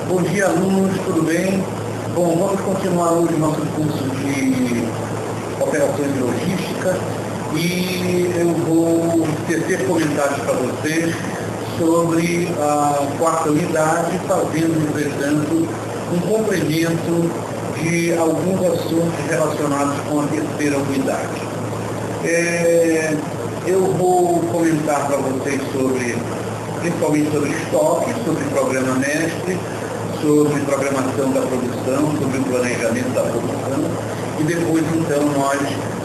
Bom dia, alunos, tudo bem? Bom, vamos continuar hoje o nosso curso de operações de logística e eu vou tecer comentários para vocês sobre a quarta unidade, fazendo, entretanto, um complemento de alguns assuntos relacionados com a terceira unidade. Eu vou comentar para vocês principalmente sobre estoque, sobre programa mestre, sobre programação da produção, sobre o planejamento da produção, e depois, então, nós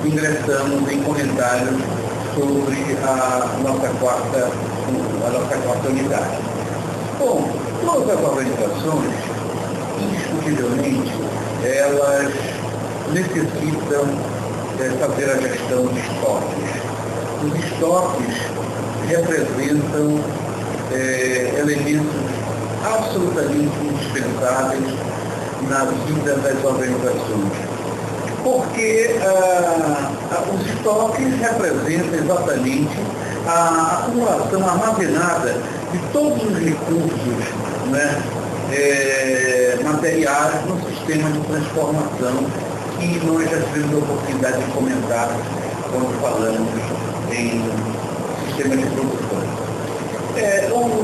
ingressamos em comentários sobre a nossa quarta unidade. Bom, todas as organizações, indiscutivelmente, elas necessitam fazer a gestão de estoques. Os estoques representam elementos absolutamente indispensáveis na vida das organizações, porque os estoques representam exatamente a acumulação armazenada de todos os recursos, né, materiais no sistema de transformação que nós já tivemos a oportunidade de comentar quando falamos em sistema de produção.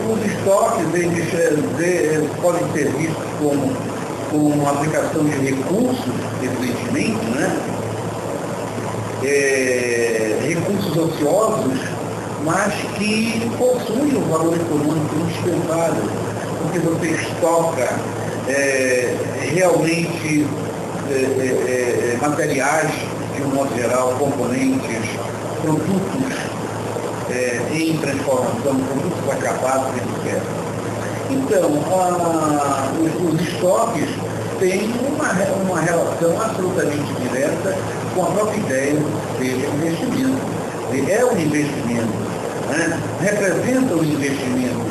Os estoques eles podem ser vistos como aplicação de recursos, evidentemente, né? Recursos ociosos, mas que possuem um valor econômico indispensável, porque você estoca realmente materiais, de um modo geral, componentes, produtos em transformação, produtos acabados, etc. Então, os estoques têm uma relação absolutamente direta com a própria ideia desse investimento. É um investimento, né? Representa um investimento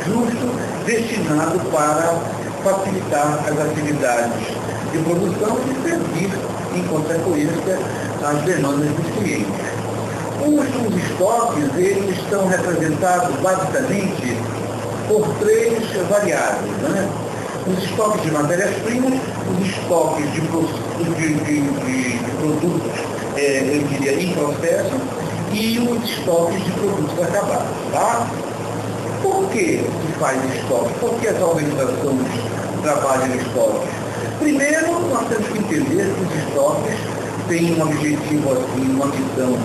justo, destinado para facilitar as atividades de produção e servir, em consequência, às demandas dos clientes. Os estoques, eles estão representados basicamente por três variáveis, né? Os estoques de matérias-primas, os estoques de produtos, eu diria, em processo, e os estoques de produtos acabados, tá? Por que se faz estoque? Por que as organizações trabalham em estoques? Primeiro, nós temos que entender que os estoques têm um objetivo, assim, uma visão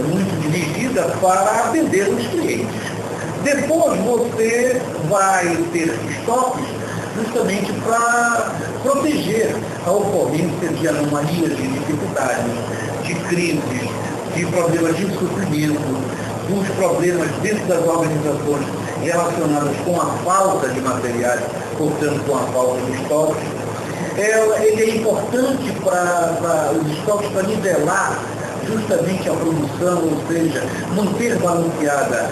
muito dirigida para atender os clientes. Depois você vai ter estoques justamente para proteger a ocorrência de anomalias, de dificuldades, de crises, de problemas de suprimento, dos problemas dentro das organizações relacionados com a falta de materiais, portanto com a falta de estoques. Ele é importante para os estoques para nivelar justamente a produção, ou seja, manter balanceada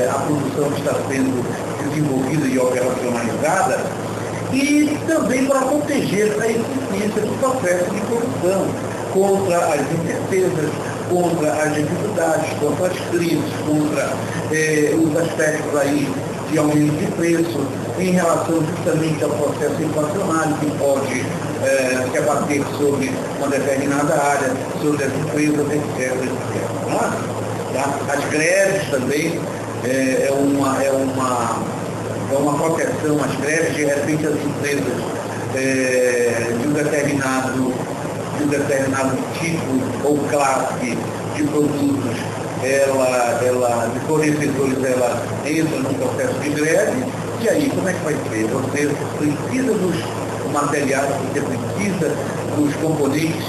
a produção que está sendo desenvolvida e operacionalizada, e também para proteger a eficiência do processo de produção contra as incertezas, contra as dificuldades, contra as crises, contra os aspectos aí de aumento de preço, em relação justamente ao processo inflacionário que pode se abater sobre uma determinada área, sobre as empresas, etc. Tá? As greves também é uma proteção, as greves, de repente as empresas de um determinado tipo ou classe de produtos, de fornecedores, ela entra num processo de greve, e aí como é que vai ser? Você precisa dos materiais, você precisa dos componentes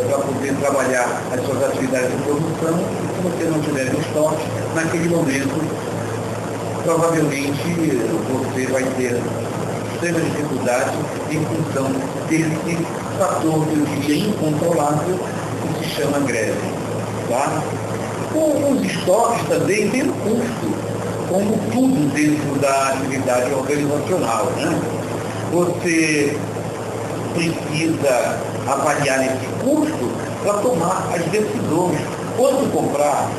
para poder trabalhar as suas atividades de produção, e se você não tiver em estoque, naquele momento, provavelmente você vai ter extrema dificuldade em função desse fator, que eu diria, incontrolável, que se chama greve. Tá? Os estoques também têm um custo, como tudo dentro da atividade organizacional, né? Você precisa avaliar esse custo para tomar as decisões. Quando comprar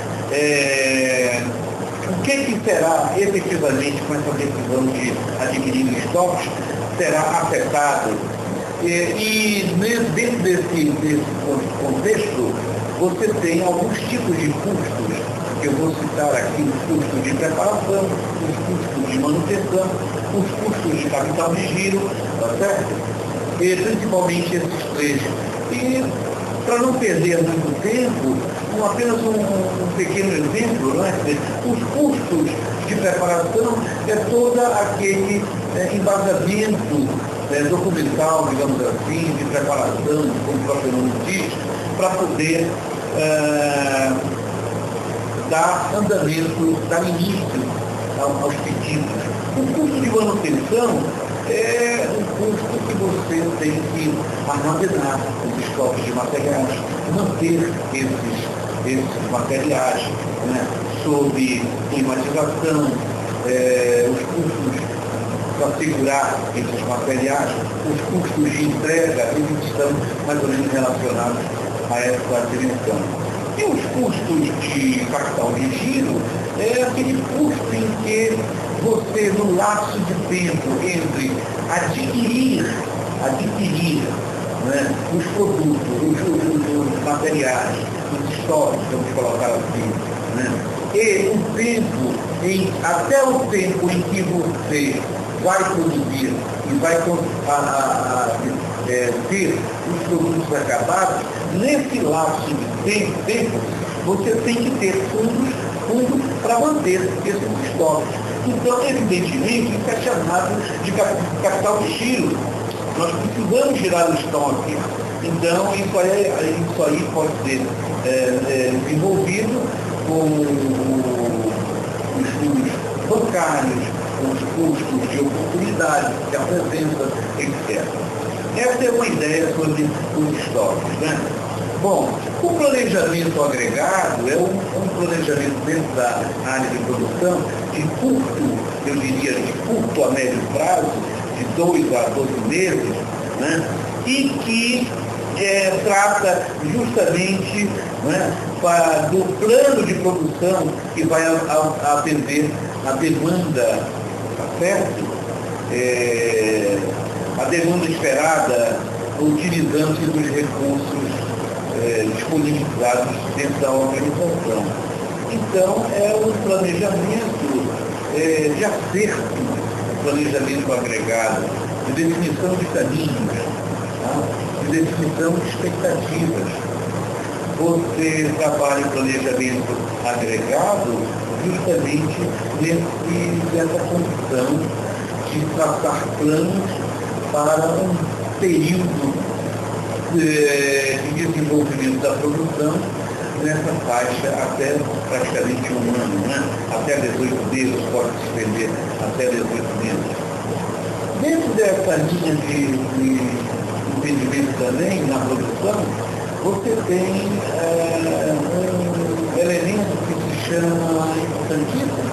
O que será efetivamente com essa decisão de adquirir estoques será afetado? Dentro desse contexto, você tem alguns tipos de custos, que eu vou citar aqui: os custos de preparação, os custos de manutenção, os custos de capital de giro, tá certo? E principalmente esses três. E para não perder muito tempo, apenas um pequeno exemplo, não é? Os custos de preparação é todo aquele embasamento documental, digamos assim, de preparação, como o próprio nome diz, para poder dar andamento, dar início aos pedidos. O custo de manutenção é um custo que você tem que armazenar os estoques de materiais, manter esses materiais, né, sob climatização, os custos para segurar esses materiais, os custos de entrega, eles estão mais ou menos relacionados a essa dimensão. E os custos de capital de giro é aquele custo em que você, no lapso de tempo entre adquirir né, os produtos, os materiais, os estoques, vamos colocar assim, né, e até o tempo em que você vai produzir e vai ter os produtos acabados, nesse lapso de tempo, você tem que ter fundos para manter esses estoques. Então, evidentemente, isso é chamado de capital de giro. Nós precisamos girar o estoque. Então, isso aí pode ser desenvolvido com os fundos bancários, com os custos de oportunidade que apresenta, etc. Essa é uma ideia sobre os estoques, né? Bom, o planejamento agregado é um planejamento dentro da área de produção de curto, eu diria, de curto a médio prazo, de 2 a 12 meses, né? E que trata justamente, né, do plano de produção que vai atender a demanda, tá certo? A demanda esperada, utilizando-se dos recursos disponibilizados dentro da organização. Então, é um planejamento de acerto, planejamento agregado, de definição de caminhos, tá? De definição de expectativas. Você trabalha em planejamento agregado justamente nessa condição de traçar planos para um período de desenvolvimento da produção nessa faixa até praticamente um ano, né? Até 18 meses, pode se estender até 18 meses. Dentro dessa linha de entendimento também, na produção, você tem um elemento que se chama, importantíssimo,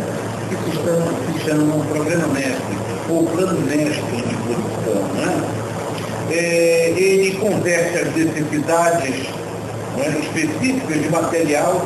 que se chama programa mestre, ou plano mestre de produção, né? Ele converte as necessidades, né, específicas de material